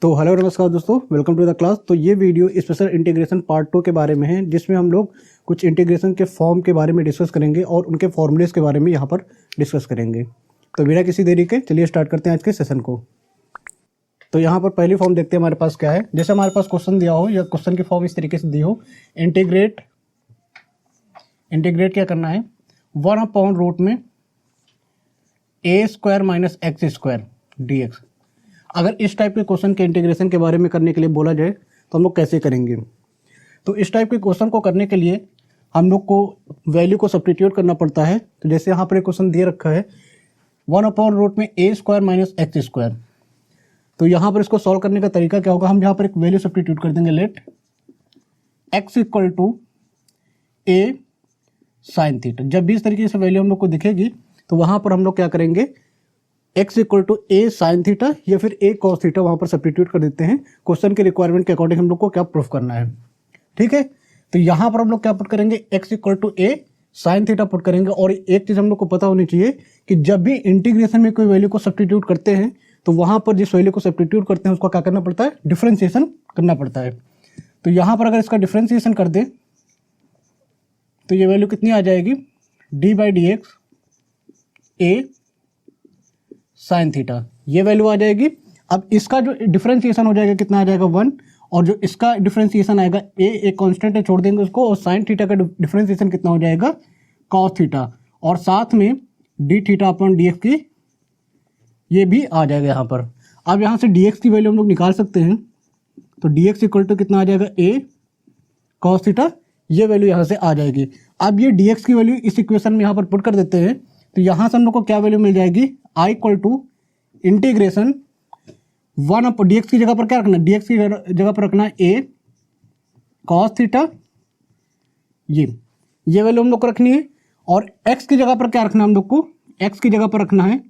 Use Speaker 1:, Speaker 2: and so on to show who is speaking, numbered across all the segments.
Speaker 1: तो हेलो नमस्कार दोस्तों, वेलकम टू द क्लास। तो ये वीडियो स्पेशल इंटीग्रेशन पार्ट 2 के बारे में है, जिसमें हम लोग कुछ इंटीग्रेशन के फॉर्म के बारे में डिस्कस करेंगे और उनके फॉर्मूलेस के बारे में यहाँ पर डिस्कस करेंगे। तो बिना किसी देरी के चलिए स्टार्ट करते हैं आज के सेशन को। तो यहाँ पर पहली फॉर्म देखते हैं हमारे पास क्या है। जैसे हमारे पास क्वेश्चन दिया हो या क्वेश्चन की फॉर्म इस तरीके से दी हो, इंटीग्रेट क्या करना है, 1/रूट में a² माइनस x² dx। अगर इस टाइप के क्वेश्चन के इंटीग्रेशन के बारे में करने के लिए बोला जाए तो हम लोग कैसे करेंगे। तो इस टाइप के क्वेश्चन को करने के लिए हम लोग को वैल्यू को सब्स्टिट्यूट करना पड़ता है। तो जैसे यहाँ पर एक क्वेश्चन दे रखा है 1/रूट में a² माइनस x²। तो यहाँ पर इसको सॉल्व करने का तरीका क्या होगा, हम यहाँ पर एक वैल्यू सब्स्टिट्यूट कर देंगे, let x equal to a sine theta. जब भी इस तरीके से वैल्यू हम लोग को दिखेगी तो वहाँ पर हम लोग क्या करेंगे, x equal to a sine theta या फिर a कॉस थीटा वहाँ पर सब्स्टिट्यूट कर देते हैं। क्वेश्चन के रिक्वायरमेंट के अकॉर्डिंग हम लोग को क्या प्रूफ करना है, ठीक है। तो यहाँ पर हम लोग क्या पुट करेंगे, x equal to a sine theta put करेंगे। और एक चीज़ हम लोग को पता होनी चाहिए कि जब भी इंटीग्रेशन में कोई वैल्यू को सब्स्टिट्यूट करते हैं तो वहाँ पर जिस वैल्यू को सब्स्टिट्यूट करते हैं उसका क्या करना पड़ता है, डिफ्रेंशिएशन करना पड़ता है। तो यहाँ पर अगर इसका डिफ्रेंशिएशन कर दें तो ये वैल्यू कितनी आ जाएगी, d/dx a साइन थीटा, ये वैल्यू आ जाएगी। अब इसका जो डिफरेंशिएशन हो जाएगा कितना आ जाएगा, 1। और जो इसका डिफरेंशिएशन आएगा a एक कांस्टेंट है, छोड़ देंगे उसको, और साइन थीटा का डिफरेंशिएशन कितना हो जाएगा, कॉस थीटा। और साथ में d theta upon d x की ये भी आ जाएगा यहाँ पर। अब यहाँ से डी एक्स की वैल्यू हम लोग निकाल सकते हैं। तो डी एक्स इक्वल टू कितना आ जाएगा, a कॉस थीटा, ये वैल्यू यहाँ से आ जाएगी। अब ये डी एक्स की वैल्यू इस इक्वेशन में यहाँ पर पुट कर देते हैं। तो यहाँ से हम लोग को क्या वैल्यू मिल जाएगी, i equal to integration 1 d x की जगह पर क्या रखना है, डी एक्स की जगह पर रखना है a कॉस थीटा, ये वैल्यू हम लोग को रखनी है। और x की जगह पर क्या रखना है हम लोग को, x की जगह पर रखना है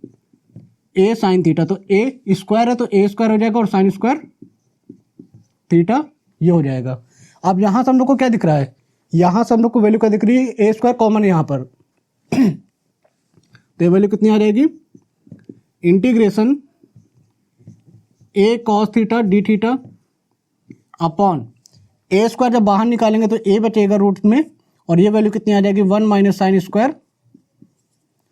Speaker 1: a साइन थीटा। तो a स्क्वायर है तो a² हो जाएगा और साइन स्क्वायर थीटा ये हो जाएगा। अब यहाँ से हम लोग को क्या दिख रहा है, यहाँ से हम लोग को वैल्यू क्या दिख रही है, a² कॉमन है यहाँ पर। तो ये वैल्यू कितनी आ जाएगी, integration a cos theta d theta upon a² जब बाहर निकालेंगे तो a बचेगा रूट में, और ये वैल्यू कितनी आ जाएगी, 1 माइनस साइन स्क्वायर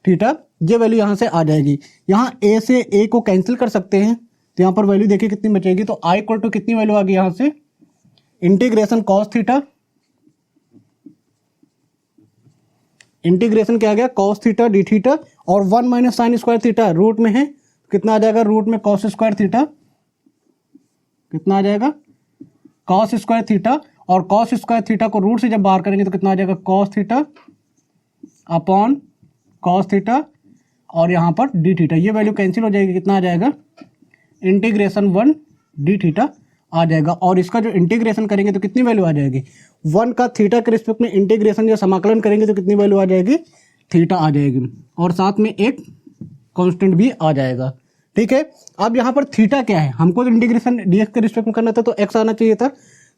Speaker 1: थीटा, ये वैल्यू यहाँ से आ जाएगी। यहाँ a से a को कैंसिल कर सकते हैं, तो यहाँ पर वैल्यू देखिए कितनी बचेगी। तो i इक्वल टू कितनी वैल्यू आ गई यहाँ से, इंटीग्रेशन कॉस थीटा, इंटीग्रेशन क्या आ गया, कॉस थीटा डी थीटा, और 1 minus sine square theta root में है, कितना आ जाएगा, रूट में कॉस स्क्वायर थीटा, कितना आ जाएगा, कॉस स्क्वायर थीटा। और कॉस स्क्वायर थीटा को रूट से जब बाहर करेंगे तो कितना आ जाएगा, cos theta upon cos theta, और यहाँ पर डी थीटा, ये वैल्यू कैंसिल हो जाएगी, कितना आ जाएगा, इंटीग्रेशन 1 डी थीटा आ जाएगा। और इसका जो इंटीग्रेशन करेंगे तो कितनी वैल्यू आ जाएगी, 1 का थीटा के रिस्पेक्ट में इंटीग्रेशन या समाकलन करेंगे तो कितनी वैल्यू आ जाएगी, थीटा आ जाएगी, और साथ में एक कांस्टेंट भी आ जाएगा, ठीक है। अब यहाँ पर थीटा क्या है, हमको तो इंटीग्रेशन डीएक्स के रिस्पेक्ट में करना था तो एक्स आना चाहिए था।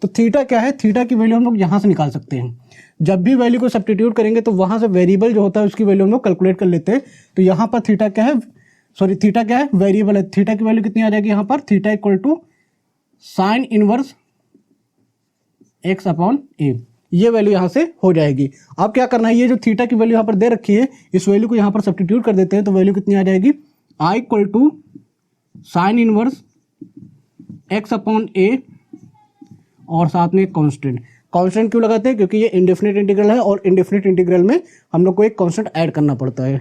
Speaker 1: तो थीटा क्या है, थीटा की वैल्यू हम लोग यहाँ से निकाल सकते हैं। जब भी वैल्यू को सब्स्टिट्यूट करेंगे तो वहाँ से वेरिएबल जो होता है उसकी वैल्यू हम लोग कैलकुलेट कर लेते हैं। तो यहाँ पर थीटा क्या है, थीटा क्या है, वेरिएबल है। थीटा की वैल्यू कितनी आ जाएगी यहाँ पर, theta equal to sine inverse x upon a, ये वैल्यू यहाँ से हो जाएगी। अब क्या करना है, ये जो थीटा की वैल्यू यहाँ पर दे रखी है इस वैल्यू को यहाँ पर सब्स्टिट्यूट कर देते हैं। तो वैल्यू कितनी आ जाएगी, i equal to sine inverse x upon a, और साथ में एक कांस्टेंट। कांस्टेंट क्यों लगाते हैं, क्योंकि ये इंडेफिनिट इंटीग्रल है और इंडेफिनिट इंटीग्रल में हम लोग को एक कांस्टेंट ऐड करना पड़ता है,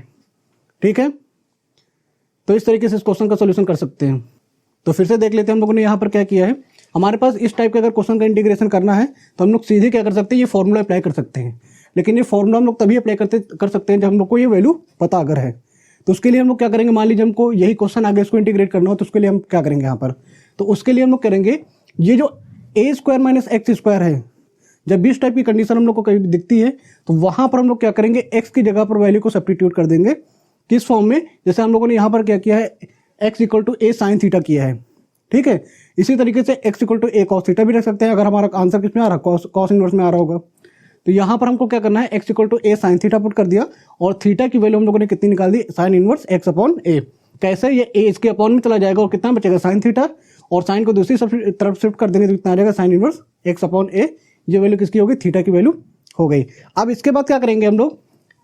Speaker 1: ठीक है। तो इस तरीके से इस क्वेश्चन का सोल्यूशन कर सकते हैं। तो फिर से देख लेते हैं हम लोगों ने यहाँ पर क्या किया है। हमारे पास इस टाइप का अगर क्वेश्चन का इंटीग्रेशन करना है तो हम लोग सीधे क्या कर सकते हैं, ये फॉर्मूला अप्लाई कर सकते हैं। लेकिन ये फॉर्मूला हम लोग तभी अप्लाई कर सकते हैं जब हम लोग को ये वैल्यू पता अगर है। तो उसके लिए हम लोग क्या करेंगे, मान लीजिए हमको यही क्वेश्चन आगे इसको इंटीग्रेट करना हो तो उसके लिए हम क्या करेंगे यहाँ पर, तो उसके लिए हम लोग करेंगे, ये जो a² माइनस x² है, जब भी इस टाइप की कंडीशन हम लोग को कहीं दिखती है तो वहाँ पर हम लोग क्या करेंगे, x की जगह पर वैल्यू को सब्स्टिट्यूट कर देंगे। किस फॉर्म में, जैसे हम लोगों ने यहाँ पर क्या किया है, x equal to a sine theta किया है, ठीक है। इसी तरीके से x equal to a cos theta भी रख सकते हैं अगर हमारा आंसर किस में आ रहा है, कॉस इनवर्स में आ रहा होगा। तो यहाँ पर हमको क्या करना है, x equal to a sine theta put कर दिया, और थीटा की वैल्यू हम लोगों ने कितनी निकाल दी, sine inverse x upon a। कैसे, ये a इसके अपॉन में चला जाएगा और कितना बचेगा, साइन थीटा, और साइन को दूसरी तरफ शिफ्ट कर देंगे तो कितना आ जाएगा sign inverse x upon a. ये वैल्यू किसकी होगी, थीटा की वैल्यू हो गई। अब इसके बाद क्या करेंगे हम लोग,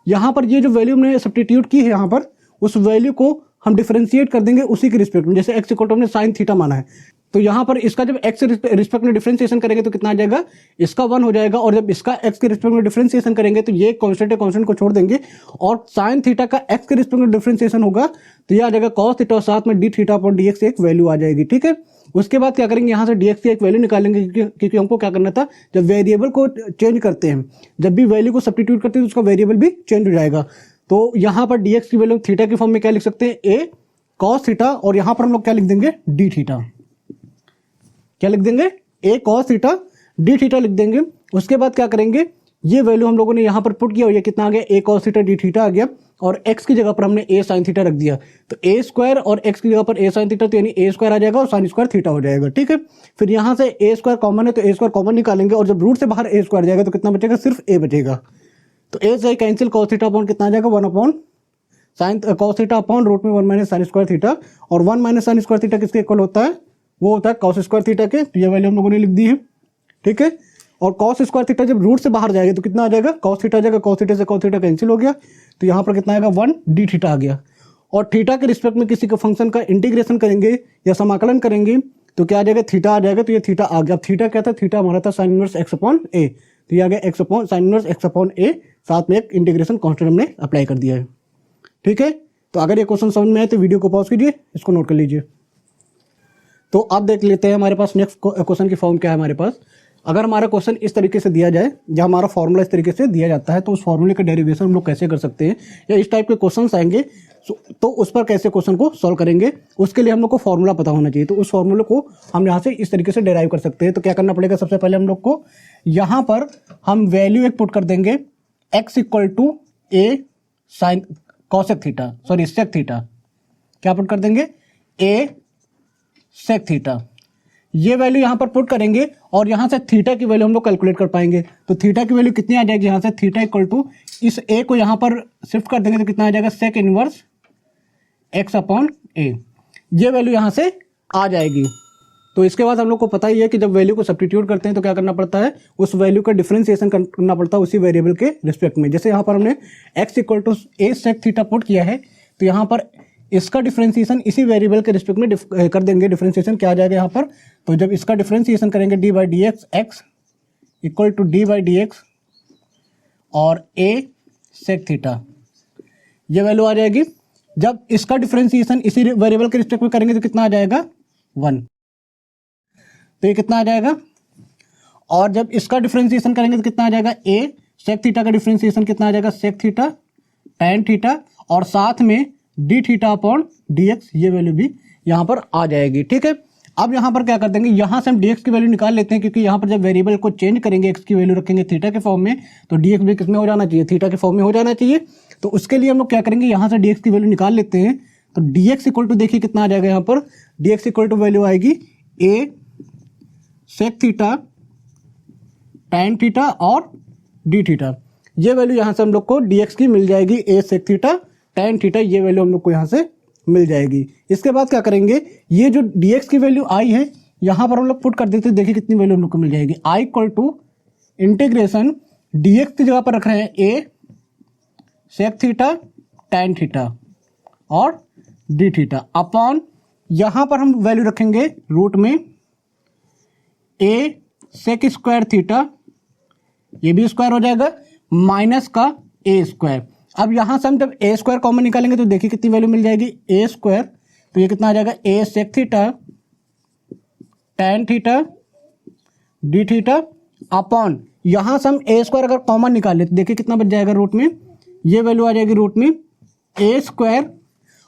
Speaker 1: यहाँ पर ये जो वैल्यू हमने सब्स्टिट्यूट की है यहाँ पर, उस वैल्यू को हम डिफरेंशिएट कर देंगे उसी के रिस्पेक्ट में। जैसे एक्स इक्वल टू हमने साइन थीटा माना है, तो यहाँ पर इसका जब एक्स के रिस्पेक्ट में डिफरेंशिएशन करेंगे तो कितना आ जाएगा, इसका 1 हो जाएगा। और जब इसका एक्स के रिस्पेक्ट में डिफरेंशिएशन करेंगे तो ये कांस्टेंट है, कांस्टेंट को छोड़ देंगे और साइन थीटा का एक्स के रिस्पेक्ट में डिफरेंशिएशन होगा तो ये आ जाएगा कॉस थीटा और साथ में d theta upon d x एक वैल्यू आ जाएगी। ठीक है, उसके बाद क्या करेंगे, यहाँ से डी एक्स की एक वैल्यू निकालेंगे क्योंकि हमको क्या करना था, जब वेरिएबल को चेंज करते हैं, जब भी वैल्यू को सब्स्टिट्यूट करते हैं तो उसका वेरिएबल भी चेंज हो जाएगा। तो यहाँ पर डी एक्स की वैल्यू थीटा की फॉर्म में क्या लिख सकते हैं, ए कॉस थीटा, और यहाँ पर हम लोग क्या लिख देंगे, डी थीटा। क्या लिख देंगे, ए कॉस थीटा डी थीटा लिख देंगे। उसके बाद क्या करेंगे, ये वैल्यू हम लोगों ने यहाँ पर पुट किया, और ये कितना आ गया, ए कॉस थीटा डी थीटा आ गया, और एक्स की जगह पर हमने ए साइन थीटा रख दिया, तो ए स्क्वायर और एक्स की जगह पर ए साइन थीटा, तो यानी ए स्क्वायर आ जाएगा और साइन स्क्वायर थीटा हो जाएगा। ठीक है, फिर यहाँ से ए स्क्वायर कॉमन है तो ए स्क्वायर कॉमन निकालेंगे, और जब रूट से बाहर ए स्क्वायर जाएगा तो कितना बचेगा, सिर्फ ए बचेगा। तो ए से कैंसिल, कॉस थीटा अपॉन कितना आ जाएगा, 1 upon sine cos theta upon root में 1 माइनस साइन स्क्वायर थीटा, और 1 माइनस साइन स्क्वायर थीटा किसके इक्वल होता है, वो होता है कॉस स्क्वायर थीटा के। तो ये वैल्यू हम लोगों ने लिख दी है। ठीक है, और कॉस स्क्वायर थीटा जब रूट से बाहर जाएगा तो कितना आ जाएगा, कॉस थीटा आ जाएगा, कॉस थीटा से कॉस थीटा कैंसिल हो गया, तो यहाँ पर कितना आएगा, 1 डी थीटा आ गया। और थीटा के रिस्पेक्ट में किसी के फंक्शन का इंटीग्रेशन करेंगे या समाकलन करेंगे तो क्या आ जाएगा, थीटा आ जाएगा, तो ये थीटा आ गया। अब थीटा क्या था, थीटा हमारा था sine inverse x upon a, तो ये आ गया x upon sine inverse x upon a, साथ में एक इंटीग्रेशन कॉन्स्टेंट हमने अप्लाई कर दिया है। ठीक है, तो अगर ये क्वेश्चन समझ में आए तो वीडियो को पॉज कीजिए, इसको नोट कर लीजिए। तो अब देख लेते हैं हमारे पास नेक्स्ट क्वेश्चन की फॉर्म क्या है हमारे पास। अगर हमारा क्वेश्चन इस तरीके से दिया जाए, या हमारा फॉर्मूला इस तरीके से दिया जाता है, तो उस फॉर्मूले का डेरिवेशन हम लोग कैसे कर सकते हैं, या इस टाइप के क्वेश्चंस आएंगे तो उस पर कैसे क्वेश्चन को सॉल्व करेंगे, उसके लिए हम लोग को फॉर्मूला पता होना चाहिए। तो उस फॉर्मूले को हम यहाँ से इस तरीके से डेराइव कर सकते हैं। तो क्या करना पड़ेगा, सबसे पहले हम लोग को यहाँ पर हम वैल्यू एक पुट कर देंगे, x equal to a sine cosec theta, sorry sec theta, क्या पुट कर देंगे, ए सेक थीटा। ये वैल्यू यहाँ पर पुट करेंगे और यहाँ से थीटा की वैल्यू हम लोग कैलकुलेट कर पाएंगे। तो थीटा की वैल्यू कितनी आ जाएगी, यहाँ से थीटा इक्वल टू इस ए को यहाँ पर शिफ्ट कर देंगे तो कितना आ जाएगा, sec inverse x upon a. ये वैल्यू यहाँ से आ जाएगी। तो इसके बाद हम लोग को पता ही है कि जब वैल्यू को सब्स्टिट्यूट करते हैं तो क्या करना पड़ता है, उस वैल्यू का डिफरेंशिएशन करना पड़ता है उसी वेरिएबल के रिस्पेक्ट में। जैसे यहाँ पर हमने x equal to a sec theta put किया है, तो यहाँ पर इसका डिफरेंशिएशन इसी वेरिएबल के रिस्पेक्ट में कर देंगे। डिफरेंशिएशन क्या आ जाएगा यहाँ पर, तो जब इसका डिफरेंशिएशन करेंगे d by d x, x equal to d by d x और ए सेक थीटा, ये वैल्यू आ जाएगी। जब इसका डिफरेंशिएशन इसी वेरिएबल के रिस्पेक्ट में करेंगे तो कितना आ जाएगा, 1, तो ये कितना आ जाएगा। और जब इसका डिफरेंशिएशन करेंगे तो कितना आ जाएगा, ए सेक थीटा का डिफरेंशिएशन कितना आ जाएगा, सेक थीटा टैन थीटा, और साथ में d theta upon d x, ये वैल्यू भी यहाँ पर आ जाएगी। ठीक है, अब यहाँ पर क्या कर देंगे, यहाँ से हम डी एक्स की वैल्यू निकाल लेते हैं, क्योंकि यहाँ पर जब वेरिएबल को चेंज करेंगे, एक्स की वैल्यू रखेंगे थीटा के फॉर्म में, तो डी एक्स भी किस में हो जाना चाहिए, थीटा के फॉर्म में हो जाना चाहिए। तो उसके लिए हम लोग क्या करेंगे, यहाँ से डी एक्स की वैल्यू निकाल लेते हैं। तो डी एक्स इक्वल टू देखिए कितना आ जाएगा, यहाँ पर d x equal to value आएगी a sec theta tan theta और डी थीटा। ये वैल्यू यहाँ से हम लोग को डी एक्स की मिल जाएगी, a sec theta tan theta, ये वैल्यू हम लोग को यहाँ से मिल जाएगी। इसके बाद क्या करेंगे, ये जो dx की वैल्यू आई है यहाँ पर हम लोग पुट कर देते हैं, देखिए कितनी वैल्यू हम लोग को मिल जाएगी, I equal to integration dx की जगह पर रख रहे हैं a sec theta tan theta और डी थीटा अपॉन, यहाँ पर हम वैल्यू रखेंगे रूट में a सेक स्क्वायर थीटा, ये भी स्क्वायर हो जाएगा, माइनस का a स्क्वायर। अब यहाँ से हम जब ए स्क्वायर कॉमन निकालेंगे तो देखिए कितनी वैल्यू मिल जाएगी, ए स्क्वायर, तो ये कितना आ जाएगा, a sec theta tan theta d theta upon, यहाँ से हम ए स्क्वायर अगर कॉमन निकाल ले तो देखिए कितना बच जाएगा रूट में, ये वैल्यू आ जाएगी रूट में ए स्क्वायर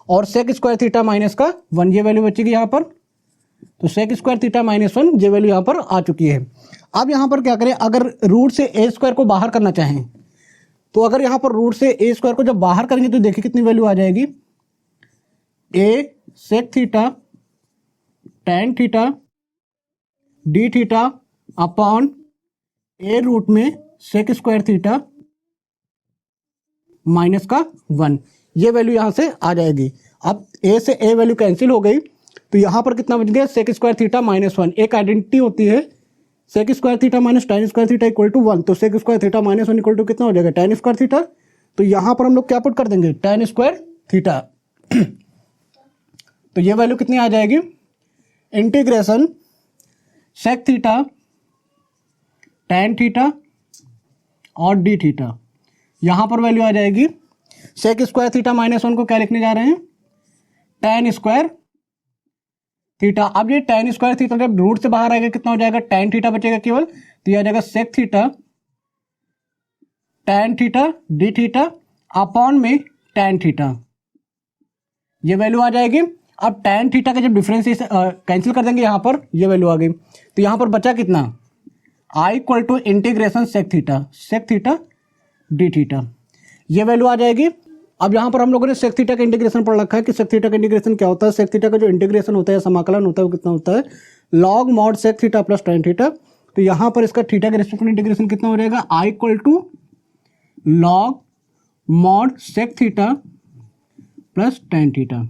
Speaker 1: और सेक स्क्वायर थीटा माइनस का 1, ये वैल्यू बचेगी यहाँ पर। तो सेक स्क्वायर थीटा माइनस 1, ये वैल्यू यहाँ पर आ चुकी है। अब यहाँ पर क्या करें, अगर रूट से ए स्क्वायर को बाहर करना चाहें तो अगर यहाँ पर रूट से ए स्क्वायर को जब बाहर करेंगे तो देखिए कितनी वैल्यू आ जाएगी, a sec theta tan theta d theta upon a root में सेक स्क्वायर थीटा माइनस का 1, ये वैल्यू यहाँ से आ जाएगी। अब ए से ए वैल्यू कैंसिल हो गई, तो यहाँ पर कितना बच गया, सेक स्क्वायर थीटा -1। एक आइडेंटिटी होती है sec square theta minus tan square theta equal to 1। तो sec square theta -1 equal to कितना हो जाएगा, tan स्क्वायर थीटा। तो यहाँ पर हम लोग क्या पुट कर देंगे, tan स्क्वायर थीटा। तो ये वैल्यू कितनी आ जाएगी, integration sec theta tan theta और डी थीटा। यहाँ पर वैल्यू आ जाएगी सेक स्क्वायर थीटा -1 को क्या लिखने जा रहे हैं, tan स्क्वायर थीटा। अब ये tan स्क्वायर थीटा जब रूट से बाहर आएगा कितना हो जाएगा, tan थीटा बचेगा केवल। तो ये आ जाएगा sec theta tan theta d theta upon में tan थीटा, ये वैल्यू आ जाएगी। अब tan थीटा का जब डिफरेंस कैंसिल कर देंगे यहाँ पर, ये वैल्यू आ गई। तो यहाँ पर बचा कितना, I equal to integration sec theta d theta, ये वैल्यू आ जाएगी। अब यहाँ पर हम लोगों ने सेक थीटा का इंटीग्रेशन पढ़ रखा है कि सेक थीटा का इंटीग्रेशन क्या होता है। सेक थीटा का जो इंटीग्रेशन होता है, समाकलन होता है, वो कितना होता है, log mod sec theta plus tan theta. तो यहाँ पर इसका थीटा के रिस्पेक्ट में इंटीग्रेशन कितना हो जाएगा, I equal to log mod sec theta plus tan theta,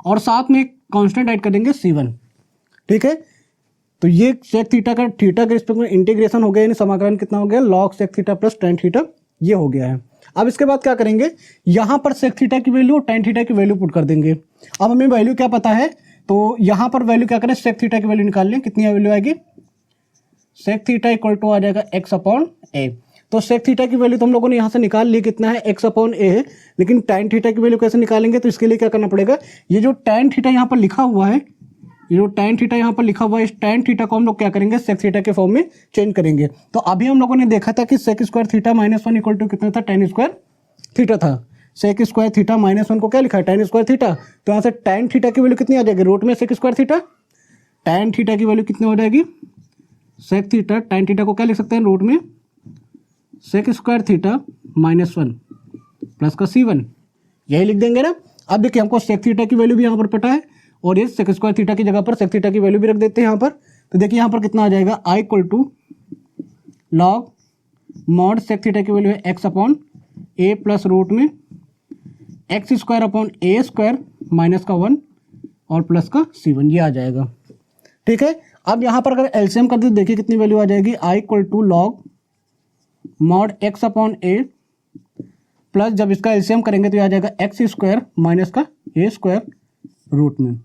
Speaker 1: और साथ में एक कांस्टेंट ऐड कर देंगे c1। ठीक है, तो ये सेक थीटा का थीटा के रिस्पेक्ट में इंटीग्रेशन हो गया, यानी समाकलन कितना हो गया, log sec theta plus tan theta, ये हो गया है। अब इसके बाद क्या करेंगे, यहाँ पर सेक थीटा की वैल्यू और tan थीटा की वैल्यू पुट कर देंगे। अब हमें वैल्यू क्या पता है, तो यहाँ पर वैल्यू क्या करें, सेक थीटा की वैल्यू निकाल लें। कितनी वैल्यू आएगी, सेक थीटा इक्वल टू आ जाएगा x अपॉन ए। तो सेक थीटा की वैल्यू तो हम लोगों ने यहाँ से निकाल ली, कितना है, x अपॉन ए है। लेकिन tan थीटा की वैल्यू कैसे निकालेंगे, तो इसके लिए क्या करना पड़ेगा, ये जो tan थीटा यहाँ पर लिखा हुआ है, ये जो tan थीटा यहाँ पर लिखा हुआ है, इस tan थीटा को हम लोग क्या करेंगे, सेक थीटा के फॉर्म में चेंज करेंगे। तो अभी हम लोगों ने देखा था कि sec square theta -1 equal to कितना था, tan स्क्वायर थीटा था। सेक स्क्वायर थीटा -1 को क्या लिखा है, tan स्क्वायर थीटा। तो यहाँ से tan थीटा की वैल्यू कितनी आ जाएगी, रूट में sec square theta. tan theta की वैल्यू कितनी हो जाएगी, सेक थीटा tan थीटा को क्या लिख सकते हैं, रूट में सेक स्क्वायर थीटा -1 प्लस का c1, यही लिख देंगे ना। अब देखिए हमको सेक थीटा की वैल्यू भी यहाँ पर पता है, और ये सेक स्क्वायर थीटा की जगह पर सेक थीटा की वैल्यू भी रख देते हैं यहाँ पर। तो देखिए यहाँ पर कितना आ जाएगा, I equal to log mod sec theta की वैल्यू है x upon a plus root में x square upon a square minus का 1 और प्लस का c1, ये आ जाएगा। ठीक है, अब यहाँ पर अगर एलसीएम कर दे, देखिए कितनी वैल्यू आ जाएगी, I equal to log mod x upon a plus जब इसका एलसीएम करेंगे तो ये आ जाएगा एक्स स्क्वायर माइनस का ए स्क्वायर रूट में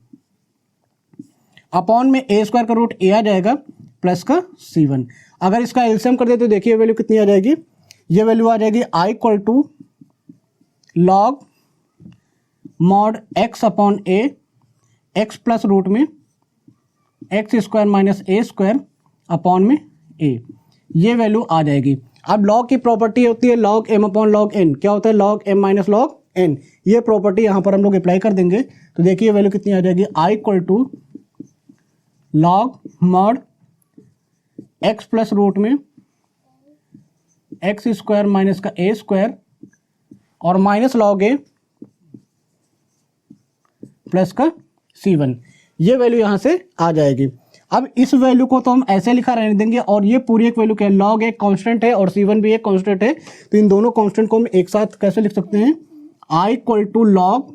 Speaker 1: अपॉन में ए स्क्वायर का रूट ए आ जाएगा प्लस का c1। अगर इसका एलसीएम कर दे तो देखिए वैल्यू कितनी आ जाएगी, ये वैल्यू आ जाएगी I equal to log mod x upon a x plus root में x square minus a square upon में ए, ये वैल्यू आ जाएगी। अब लॉग की प्रॉपर्टी होती है log m upon log n, क्या होता है, log m minus log n। ये प्रॉपर्टी यहाँ पर हम लोग अप्लाई कर देंगे तो देखिए वैल्यू कितनी आ जाएगी, I equal to log mod x plus root में एक्स स्क्वायर माइनस का ए स्क्वायर और माइनस लॉग ए प्लस का c1, ये वैल्यू यहाँ से आ जाएगी। अब इस वैल्यू को तो हम ऐसे लिखा रहने देंगे, और ये पूरी एक वैल्यू क्या है, लॉग एक कांस्टेंट है और c1 भी एक कांस्टेंट है। तो इन दोनों कांस्टेंट को हम एक साथ कैसे लिख सकते हैं, I equal to log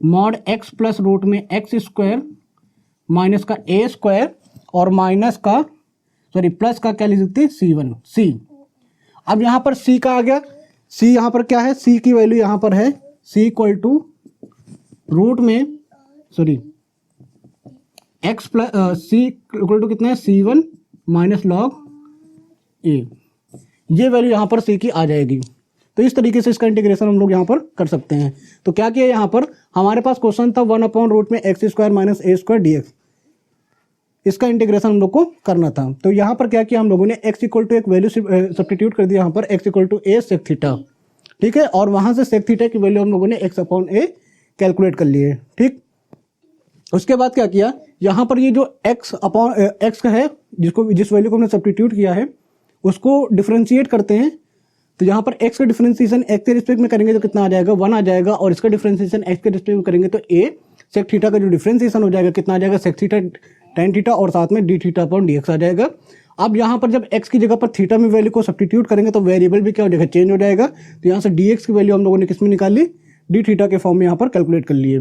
Speaker 1: mod x plus root में एक्स स्क्वायर माइनस का ए स्क्वायर और माइनस का प्लस का क्या लिख सकते हैं, c1 c। अब यहाँ पर c का आ गया, c यहाँ पर क्या है, c की वैल्यू यहाँ पर है c इक्वल टू रूट में x plus c equal to कितना है, c1 माइनस लॉग ए, ये वैल्यू यहाँ पर c की आ जाएगी। तो इस तरीके से इसका इंटीग्रेशन हम लोग यहाँ पर कर सकते हैं। तो क्या किया, यहाँ पर हमारे पास क्वेश्चन था 1 अपॉन रूट में x square minus a square D x, इसका इंटीग्रेशन हम लोग को करना था। तो यहाँ पर क्या किया हम लोगों ने, x इक्वल टू एक वैल्यू सब्स्टिट्यूट कर दिया यहाँ पर, x equal to a sec theta. ठीक है, और वहाँ से सेक थीटा की वैल्यू हम लोगों ने x अपॉन ए कैलकुलेट कर लिए। ठीक, उसके बाद क्या किया, यहाँ पर ये जो x अपॉन एक्स का है, जिस वैल्यू को हमने सब्स्टिट्यूट किया है उसको डिफरेंशिएट करते हैं। तो यहाँ पर x का डिफरेंशिएशन x के रिस्पेक्ट में करेंगे तो कितना आ जाएगा, 1 आ जाएगा, और इसका डिफरेंशिएशन x के रिस्पेक्ट में करेंगे तो a सेक थीटा का जो डिफरेंशिएशन हो जाएगा कितना आ जाएगा, सेक थीटा tan थीटा और साथ में d theta upon d x आ जाएगा। अब यहाँ पर जब x की जगह पर थीटा में वैल्यू को सब्स्टिट्यूट करेंगे तो वेरिएबल भी क्या हो जाएगा, चेंज हो जाएगा। तो यहाँ से डी एक्स की वैल्यू हम लोगों ने किस में निकाल ली, डी थीटा के फॉर्म में यहाँ पर कैलकुलेट कर लिए।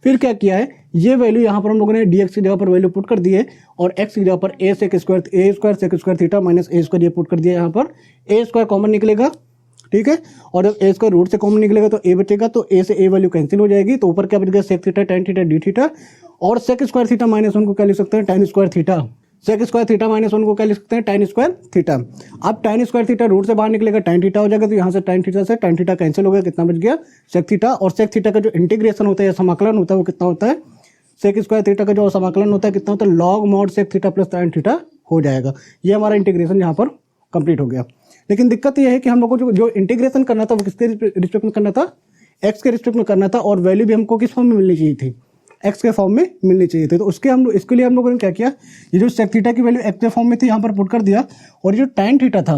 Speaker 1: फिर क्या किया है, ये वैल्यू यहाँ पर हम लोगों ने dx की जगह पर वैल्यू पुट कर दी है और x की जगह पर a sec square theta minus a square ये पुट कर दिया। यहाँ पर a स्क्वायर कॉमन निकलेगा, ठीक है, और जब a स्क्वायर रूट से कॉमन निकलेगा तो a बचेगा, तो a से a वैल्यू कैंसिल हो जाएगी, तो ऊपर क्या बच गया sec theta tan theta d theta, और sec स्क्वायर थीटा माइनस 1 को क्या लिख सकते हैं tan square theta, sec square theta minus 1 को क्या लिख सकते हैं tan स्क्वायर थीटा। अब tan स्क्वायर थीटा रूट से बाहर निकलेगा tan थीटा हो जाएगा, तो यहाँ से tan थीटा से tan थीटा कैंसिल हो गया, कितना बच गया sec थीटा, और sec थीटा का जो इंटीग्रेशन होता है या समाकलन होता है वो कितना होता है, sec स्क्वायर थीटा का जो समाकलन होता है कितना होता है log mod sec theta plus tan theta हो जाएगा। ये हमारा इंटीग्रेशन यहाँ पर कंप्लीट हो गया। लेकिन दिक्कत यह है कि हम लोग को जो इंटीग्रेशन करना था वो किसके रिस्पेक्ट में करना था, x के रिस्पेक्ट में करना था, और वैल्यू भी हमको किस फॉर्म में मिलनी चाहिए थी, x के फॉर्म में मिलनी चाहिए थी। तो इसके लिए हम लोगों ने क्या किया, ये जो sec थीटा की वैल्यू x के फॉर्म में थी यहाँ पर पुट कर दिया, और जो tan थीटा था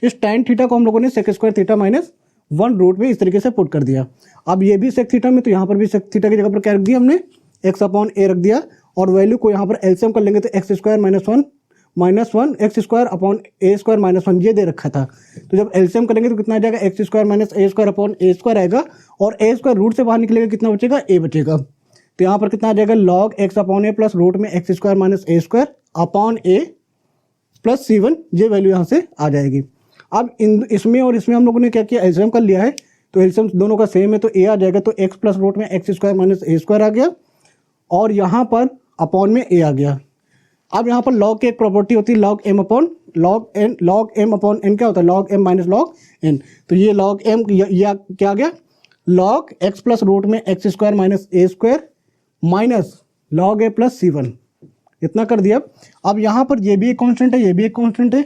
Speaker 1: इस tan थीटा को हम लोगों ने sec square theta minus 1 root में इस तरीके से पुट कर दिया। अब ये भी sec थीटा में, तो यहाँ पर भी sec थीटा की जगह पर क्या रख दिया हमने, x अपॉन a रख दिया, और वैल्यू को यहाँ पर एलसीएम कर लेंगे तो x square minus one x square upon a square minus 1 ये दे रखा था। तो जब एलसीएम करेंगे तो कितना आ जाएगा, x square minus a square upon a square आएगा, और ए स्क्वायर रूट से बाहर निकलेगा कितना बचेगा, ए बचेगा। तो यहाँ पर कितना आ जाएगा log x upon a plus root में x square minus a square upon a plus C1, ये वैल्यू यहाँ से आ जाएगी। अब इसमें और इसमें हम लोगों ने क्या किया, एलसीएम कर लिया है, तो एलसीएम दोनों का सेम है, तो ए आ जाएगा, तो एक्स प्लस रूट में x square minus a square आ गया, और यहाँ पर अपॉन में ए आ गया। अब यहाँ पर लॉग की एक प्रॉपर्टी होती है लॉग एम अपॉन एन क्या होता है, log m minus log n. तो ये लॉग एम या क्या आ गया, लॉग एक्स प्लस रूट में x square minus a square minus log a plus C1, इतना कर दिया। अब यहाँ पर ये भी एक कांस्टेंट है, ये भी एक कांस्टेंट है,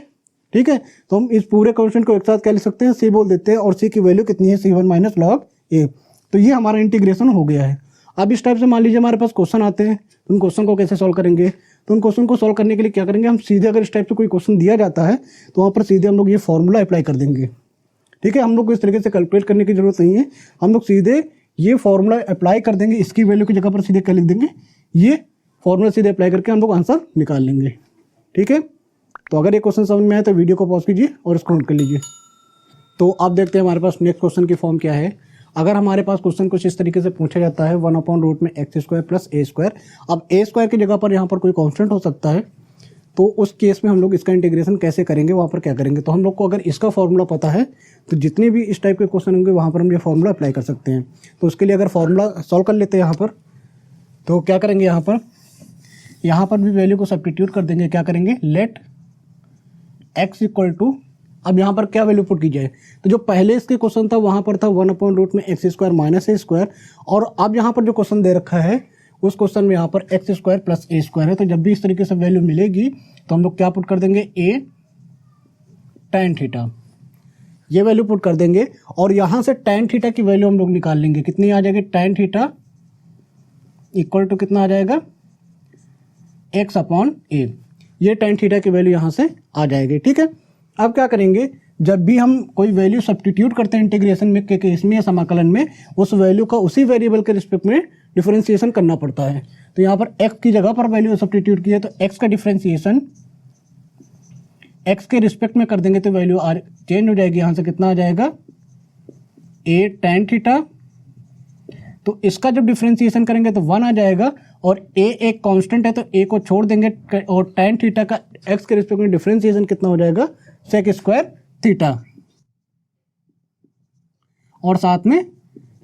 Speaker 1: ठीक है, तो हम इस पूरे कांस्टेंट को एक साथ क्या लिख सकते हैं, C बोल देते हैं, और C की वैल्यू कितनी है, C1 माइनस लॉग ए। तो ये हमारा इंटीग्रेशन हो गया है। अब इस टाइप से मान लीजिए हमारे पास क्वेश्चन आते हैं, तो उन क्वेश्चन को कैसे सॉल्व करेंगे, तो उन क्वेश्चन को सॉल्व करने के लिए क्या करेंगे, हम सीधे अगर इस टाइप से कोई क्वेश्चन दिया जाता है तो वहाँ पर सीधे हम लोग ये फॉर्मूला अप्लाई कर देंगे, ठीक है। हम लोग को इस तरीके से कैलकुलेट करने की जरूरत नहीं है, हम लोग सीधे ये फॉर्मूला अप्लाई कर देंगे, इसकी वैल्यू की जगह पर सीधे क्या लिख देंगे, ये फॉर्मूला सीधे अप्लाई करके हम लोग आंसर निकाल लेंगे, ठीक है। तो अगर ये क्वेश्चन समझ में आए तो वीडियो को पॉज कीजिए और इसको नोट कर लीजिए। तो आप देखते हैं हमारे पास नेक्स्ट क्वेश्चन की फॉर्म क्या है। अगर हमारे पास क्वेश्चन कुछ इस तरीके से पूछा जाता है 1 अपॉन रूट में एक्स स्क्वायर प्लस ए स्क्वायर, अब ए स्क्वायर की जगह पर यहाँ पर कोई कांस्टेंट हो सकता है, तो उस केस में हम लोग इसका इंटीग्रेशन कैसे करेंगे, वहाँ पर क्या करेंगे, तो हम लोग को अगर इसका फॉर्मूला पता है तो जितने भी इस टाइप के क्वेश्चन होंगे वहाँ पर हम ये फॉर्मूला अप्लाई कर सकते हैं। तो उसके लिए अगर फॉर्मूला सॉल्व कर लेते हैं यहाँ पर, तो क्या करेंगे, यहाँ पर भी वैल्यू को सब्स्टिट्यूट कर देंगे, क्या करेंगे, लेट एक्स इक्वल टू, अब यहाँ पर क्या वैल्यू पुट की जाए, तो जो पहले इसके क्वेश्चन था वहाँ पर था 1 अपॉन रूट में x square minus a square, और अब यहाँ पर जो क्वेश्चन दे रखा है उस क्वेश्चन में यहाँ पर एक्स स्क्वायर प्लस ए स्क्वायर है। तो जब भी इस तरीके से वैल्यू मिलेगी तो हम लोग क्या पुट कर देंगे, ए tan थीटा, ये वैल्यू पुट कर देंगे, और यहाँ से tan थीटा की वैल्यू हम लोग निकाल लेंगे, कितनी आ जाएगी, tan थीटा इक्वल टू कितना आ जाएगा, एक्स अपॉन ए, ये tan थीटा की वैल्यू यहाँ से आ जाएगी, ठीक है। अब क्या करेंगे, जब भी हम कोई वैल्यू सब्स्टिट्यूट करते हैं इंटीग्रेशन में के केस में या समाकलन में, उस वैल्यू का उसी वेरिएबल के रिस्पेक्ट में डिफरेंशिएशन करना पड़ता है। तो यहाँ पर x की जगह पर वैल्यू सब्स्टिट्यूट की है, तो x का डिफरेंशिएशन x के रिस्पेक्ट में कर देंगे तो वैल्यू चेंज हो जाएगी, यहाँ से कितना आ जाएगा, a tan थीटा, तो इसका जब डिफरेंशिएशन करेंगे तो 1 आ जाएगा, और a एक कांस्टेंट है तो a को छोड़ देंगे, और tan थीटा का x के रिस्पेक्ट में डिफरेंशिएशन कितना हो जाएगा, सेक स्क्वायर थीटा, और साथ में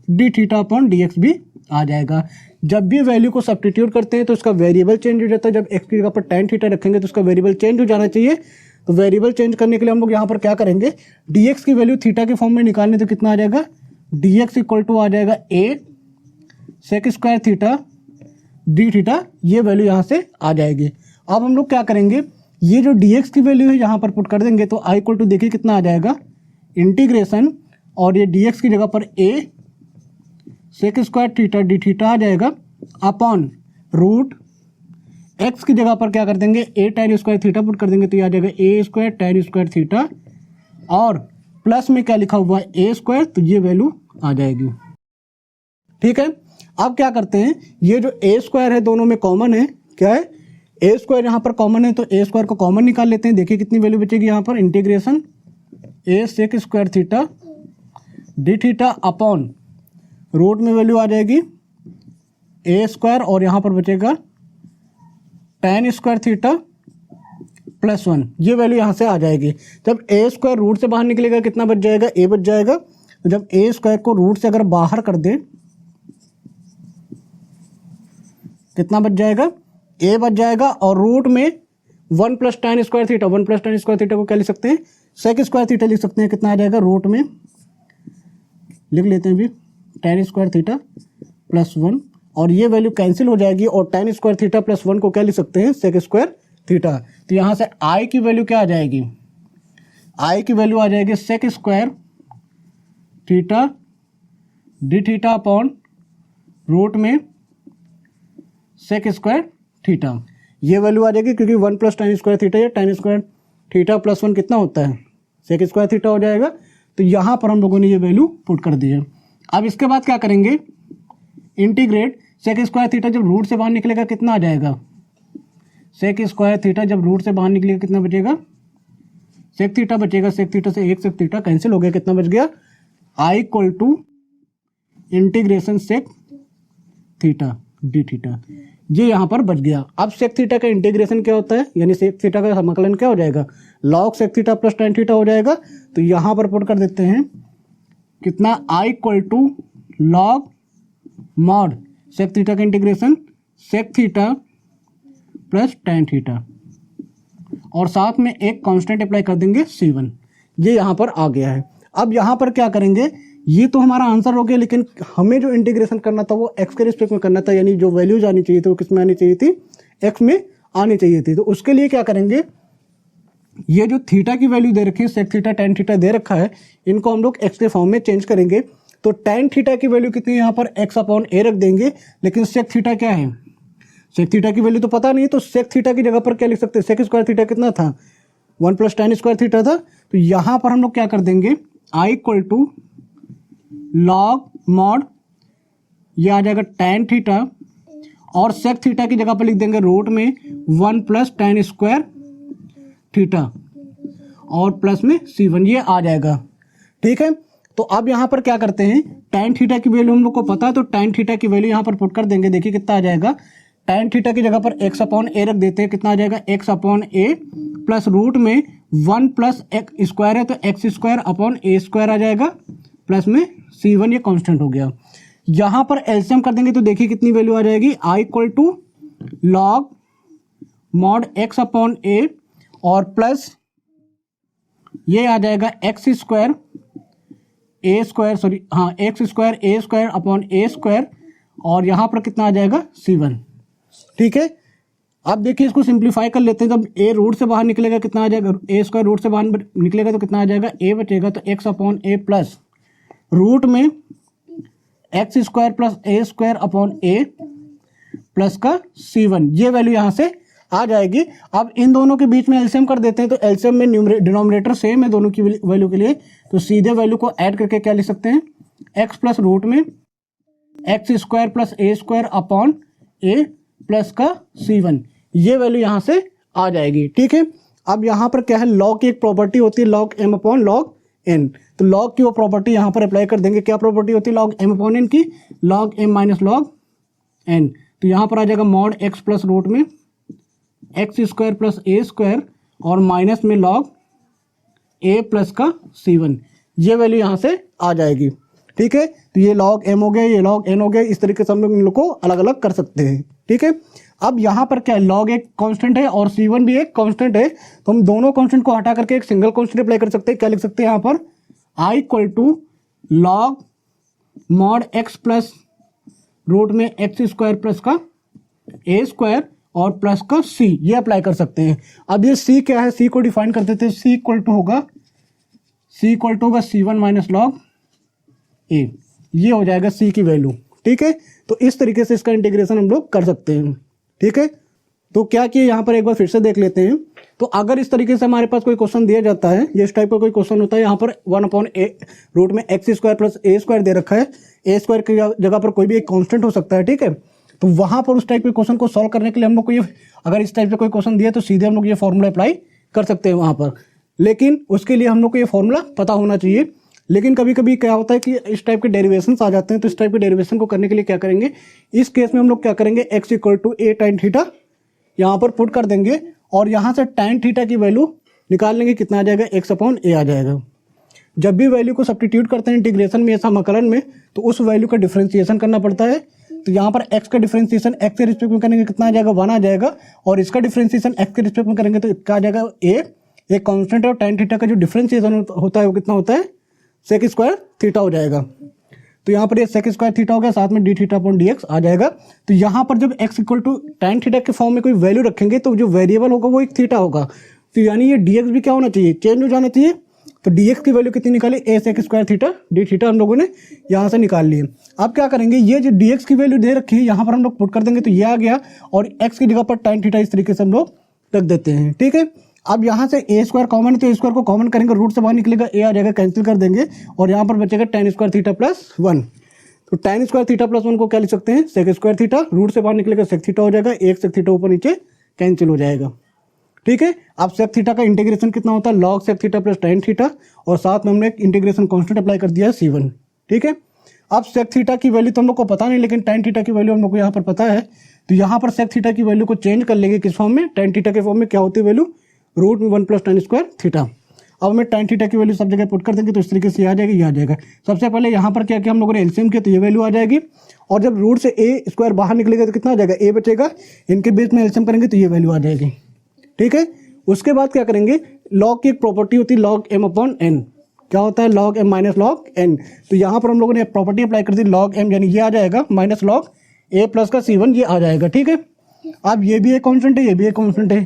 Speaker 1: d theta upon d x भी आ जाएगा। जब भी वैल्यू को सब्स्टिट्यूट करते हैं तो उसका वेरिएबल चेंज हो जाता है, जब एक्स की जगह पर tan थीटा रखेंगे तो उसका वेरिएबल चेंज हो जाना चाहिए। तो वेरिएबल चेंज करने के लिए हम लोग यहाँ पर क्या करेंगे, dx की वैल्यू थीटा के फॉर्म में निकालने तो कितना आ जाएगा, dx इक्वल टू आ जाएगा a sec square theta d theta, ये वैल्यू यहाँ से आ जाएगी। अब हम लोग क्या करेंगे, ये जो dx की वैल्यू है यहाँ पर पुट कर देंगे, तो i इक्वल टू देखिए कितना आ जाएगा, इंटीग्रेशन, और ये dx की जगह पर a sec square theta d theta आ जाएगा अपॉन रूट x की जगह पर क्या कर देंगे, a tan square theta put कर देंगे, तो ये आ जाएगा a square tan square theta, और प्लस में क्या लिखा हुआ है a स्क्वायर, तो ये वैल्यू आ जाएगी, ठीक है। अब क्या करते हैं, ये जो a स्क्वायर है दोनों में कॉमन है, क्या है, a स्क्वायर यहाँ पर कॉमन है, तो a स्क्वायर को कॉमन निकाल लेते हैं। देखिए कितनी वैल्यू बचेगी यहाँ पर, integration a sec square theta, d theta upon root में वैल्यू आ जाएगी ए स्क्वायर और यहाँ पर बचेगा tan स्क्वायर थीटा प्लस 1, ये वैल्यू यहाँ से आ जाएगी। जब ए स्क्वायर रूट से बाहर निकलेगा कितना बच जाएगा, ए बच जाएगा। तो जब ए स्क्वायर को रूट से अगर बाहर कर दे कितना बच जाएगा, ए बच जाएगा। और रूट में 1 plus tan square theta, 1 plus tan square theta को क्या लिख सकते हैं, सेक स्क्वायर थीटा लिख सकते हैं। कितना आ जाएगा, रूट में लिख लेते हैं भी tan स्क्वायर थीटा प्लस 1, और ये वैल्यू कैंसिल हो जाएगी और tan स्क्वायर थीटा प्लस 1 को क्या लिख सकते हैं, सेक स्क्वायर थीटा। तो यहाँ से आई की वैल्यू क्या आ जाएगी, आई की वैल्यू आ जाएगी sec square theta d theta upon root में सेक स्क्वायर थीटा, ये वैल्यू आ जाएगी क्योंकि 1 प्लस tan स्क्वायर थीटा या tan स्क्वायर थीटा प्लस 1 कितना होता है, सेक स्क्वायर थीटा हो जाएगा। तो यहाँ पर हम लोगों ने ये वैल्यू पुट कर दी है। अब इसके बाद क्या करेंगे, इंटीग्रेट सेक स्क्वायर थीटा जब रूट से बाहर निकलेगा कितना आ जाएगा, सेक स्क्वायर थीटा जब रूट से बाहर निकलेगा कितना बचेगा, सेक थीटा बचेगा। सेक थीटा से एक सेक थीटा कैंसिल हो गया, कितना बच गया, I equal to integration sec theta d theta, ये यहाँ पर बच गया। अब सेक थीटा का इंटीग्रेशन क्या होता है, यानी सेक थीटा का समाकलन क्या हो जाएगा, log sec theta plus tan theta हो जाएगा। तो यहाँ पर पुट कर देते हैं कितना, I equal to log mod sec theta का integration sec theta plus tan theta, और साथ में एक कांस्टेंट अप्लाई कर देंगे c1, ये यहाँ पर आ गया है। अब यहाँ पर क्या करेंगे, ये तो हमारा आंसर हो गया, लेकिन हमें जो इंटीग्रेशन करना था वो x के रिस्पेक्ट में करना था, यानी जो वैल्यूज आनी चाहिए थी वो किस में आनी चाहिए थी, x में आनी चाहिए थी। तो उसके लिए क्या करेंगे, ये जो थीटा की वैल्यू दे रखी है, सेक थीटा tan थीटा दे रखा है, इनको हम लोग x के फॉर्म में चेंज करेंगे। तो tan थीटा की वैल्यू कितनी, यहाँ पर x अपॉन a रख देंगे, लेकिन सेक थीटा क्या है, सेक थीटा की वैल्यू तो पता नहीं, तो सेक थीटा की जगह पर क्या लिख सकते हैं, सेक स्क्वायर थीटा कितना था, 1 प्लस tan स्क्वायर थीटा था। तो यहाँ पर हम लोग क्या कर देंगे, आई इक्वल टू लॉग मॉड, ये आ जाएगा tan थीटा, और सेक थीटा की जगह पर लिख देंगे रूट में 1 प्लस tan स्क्वायर थीटा और प्लस में c1, ये आ जाएगा। ठीक है, तो अब यहाँ पर क्या करते हैं, tan थीटा की वैल्यू हम लोग को पता है, तो tan थीटा की वैल्यू यहाँ पर पुट कर देंगे। देखिए कितना आ जाएगा, tan थीटा की जगह पर x अपॉन a रख देते हैं, कितना आ जाएगा, x upon a plus root में 1 प्लस x स्क्वायर है तो x square upon a square आ जाएगा, प्लस में c1, ये कांस्टेंट हो गया। यहाँ पर एलसीएम कर देंगे तो देखिए कितनी वैल्यू आ जाएगी, I equal to log mod x upon a और प्लस ये आ जाएगा x square a square, sorry हाँ x square a square upon a square, और यहाँ पर कितना आ जाएगा, c1। ठीक है, अब देखिए इसको सिंप्लीफाई कर लेते हैं। जब a रूट से बाहर निकलेगा कितना आ जाएगा, a स्क्वायर रूट से बाहर निकलेगा तो कितना आ जाएगा, a बचेगा, तो x upon a plus root में x square plus a square upon a plus का c1, ये वैल्यू यहाँ से आ जाएगी। अब इन दोनों के बीच में एलसीएम कर देते हैं, तो एलसीएम में डिनोमिनेटर सेम है दोनों की वैल्यू के लिए, तो सीधे वैल्यू को ऐड करके क्या लिख सकते हैं, x प्लस रूट में x square plus a square upon a plus का c1, ये वैल्यू यहाँ से आ जाएगी। ठीक है, अब यहाँ पर क्या है, लॉग की एक प्रॉपर्टी होती है log m upon log n, तो लॉग की वो प्रॉपर्टी यहाँ पर अप्लाई कर देंगे। क्या प्रॉपर्टी होती है लॉग m अपॉन n की, log m minus log n। तो यहाँ पर आ जाएगा मॉड x प्लस रूट में x square plus a square और माइनस में लॉग a प्लस का c1, ये वैल्यू यहाँ से आ जाएगी। ठीक है, तो ये लॉग m हो गया, ये लॉग n हो गया, इस तरीके से हम लोग इन लोग को अलग अलग कर सकते हैं। ठीक है, अब यहाँ पर क्या है, लॉग एक कांस्टेंट है और c1 भी एक कांस्टेंट है, तो हम दोनों कांस्टेंट को हटा करके एक सिंगल कांस्टेंट अप्लाई कर सकते हैं। क्या लिख सकते हैं यहाँ पर, I equal to log mod x plus root में x स्क्वायर प्लस का a स्क्वायर और प्लस का c, ये अप्लाई कर सकते हैं। अब ये c क्या है, c को डिफाइन कर देते हैं, c इक्वल टू होगा c1 माइनस लॉग a, ये हो जाएगा c की वैल्यू। ठीक है, तो इस तरीके से इसका इंटीग्रेशन हम लोग कर सकते हैं। ठीक है, तो क्या किए यहाँ पर एक बार फिर से देख लेते हैं। तो अगर इस तरीके से हमारे पास कोई क्वेश्चन दिया जाता है, ये इस टाइप का कोई क्वेश्चन होता है, यहाँ पर 1 अपॉन a रूट में x square plus a square दे रखा है, a स्क्वायर की जगह पर कोई भी एक कांस्टेंट हो सकता है। ठीक है, तो वहाँ पर उस टाइप के क्वेश्चन को सॉल्व करने के लिए हम लोग को ये, अगर इस टाइप से कोई क्वेश्चन दिया तो सीधे हम लोग ये फॉर्मूला अप्लाई कर सकते हैं वहाँ पर, लेकिन उसके लिए हम लोग को ये फॉर्मूला पता होना चाहिए। लेकिन कभी कभी क्या होता है कि इस टाइप के डेरिवेशंस आ जाते हैं, तो इस टाइप के डेरिवेशन को करने के लिए क्या करेंगे, इस केस में हम लोग क्या करेंगे, x equal to a tan theta यहाँ पर पुट कर देंगे और यहाँ से tan थीटा की वैल्यू निकाल लेंगे, कितना आ जाएगा, x अपॉन ए आ जाएगा। जब भी वैल्यू को सब्स्टिट्यूट करते हैं इंटीग्रेशन में या समाकलन में, तो उस वैल्यू का डिफरेंशिएशन करना पड़ता है। तो यहाँ पर x का डिफरेंशिएशन x के रिस्पेक्ट में करेंगे, कितना आ जाएगा, 1 आ जाएगा, और इसका डिफरेंशिएशन x के रिस्पेक्ट में करेंगे तो क्या आ जाएगा, a एक कांस्टेंट है, और tan थीटा का जो डिफरेंशिएशन होता है वो कितना होता है, सेक स्क्वायर थीटा हो जाएगा। तो यहाँ पर ये सेक स्क्वायर थीटा हो गया, साथ में d theta upon d x आ जाएगा। तो यहाँ पर जब x equal to tan theta के फॉर्म में कोई वैल्यू रखेंगे तो जो वेरिएबल होगा वो एक थीटा होगा। तो यानी ये dx भी क्या होना चाहिए, चेंज हो जाना चाहिए। तो dx की वैल्यू कितनी निकाली, a sec square theta, d theta हम लोगों ने यहाँ से निकाल लिए। अब क्या करेंगे, ये जो dx की वैल्यू दे रखी है यहाँ पर हम लोग पुट कर देंगे, तो ये आ गया, और x की जगह पर tan थीटा इस तरीके से हम लोग रख देते हैं। ठीक है, अब यहाँ से a स्क्वायर कॉमन है तो a स्क्वायर को कॉमन करेंगे, रूट से बाहर निकलेगा, a आ जाएगा, कैंसिल कर देंगे, और यहाँ पर बचेगा tan स्क्वायर थीटा प्लस 1। तो tan स्क्वायर थीटा प्लस 1 को क्या लिख सकते हैं, सेक स्क्वायर थीटा, रूट से बाहर निकलेगा सेक थीटा हो जाएगा, एक सेक थीटा ऊपर नीचे कैंसिल हो जाएगा। ठीक है, अब सेक थीटा का इंटीग्रेशन कितना होता है, log sec theta plus tan theta, और साथ में हमने एक इंटीग्रेशन कांस्टेंट अप्लाई कर दिया है c1। ठीक है, अब सेक थीटा की वैल्यू तो हम लोग को पता नहीं, लेकिन tan थीटा की वैल्यू हम लोग को यहाँ पर पता है। तो यहाँ पर सेक थीटा की वैल्यू को चेंज कर लेंगे, किस फॉर्म में, tan थीटा के फॉर्म में। क्या होती है वैल्यू, रूट में 1 प्लस tan स्क्वायर थीटा। अब हमें tan थीटा की वैल्यू सब जगह पुट कर देंगे, तो इस तरीके से आ जाएगी, ये आ जाएगा। सबसे पहले यहाँ पर क्या किया हम लोगों ने, एलसीएम किया, तो ये वैल्यू आ जाएगी, और जब रूट से a स्क्वायर बाहर निकलेगा तो कितना आ जाएगा, a बचेगा, इनके बीच में एलसीएम करेंगे तो ये वैल्यू आ जाएगी। ठीक है, उसके बाद क्या करेंगे, लॉग की एक प्रॉपर्टी होती है लॉग m अपॉन n। क्या होता है, log m minus log n। तो यहाँ पर हम लोगों ने प्रॉपर्टी अप्लाई कर दी लॉग m, यानी ये आ जाएगा माइनस लॉग a प्लस का c1, ये आ जाएगा। ठीक है, अब ये भी एक कॉन्स्टेंट है, ये भी एक कॉन्स्टेंट है,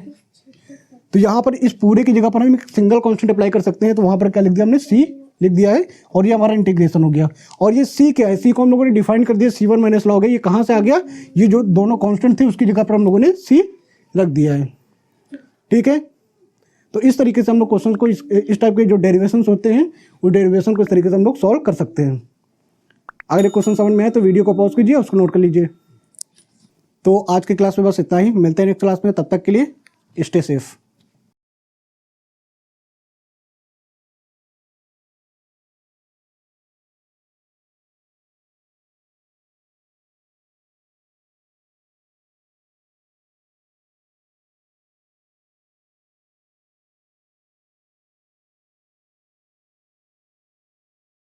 Speaker 1: तो यहाँ पर इस पूरे की जगह पर हम एक सिंगल कांस्टेंट अप्लाई कर सकते हैं। तो वहाँ पर क्या लिख दिया हमने, c लिख दिया है, और ये हमारा इंटीग्रेशन हो गया। और ये c क्या है, c को हम लोगों ने डिफाइन कर दिया, c1 माइनस लॉग है। ये कहाँ से आ गया, ये जो दोनों कांस्टेंट थे उसकी जगह पर हम लोगों ने c रख दिया है। ठीक है, तो इस तरीके से हम लोग क्वेश्चन को इस टाइप के जो डेरिवेशंस होते हैं वो डेरिवेशन को इस तरीके से हम लोग सॉल्व कर सकते हैं। अगर ये क्वेश्चन समझ में आए तो वीडियो को पॉज कीजिए, उसको नोट कर लीजिए। तो आज की क्लास में बस इतना ही, मिलते हैं नेक्स्ट क्लास में, तब तक के लिए स्टे सेफ।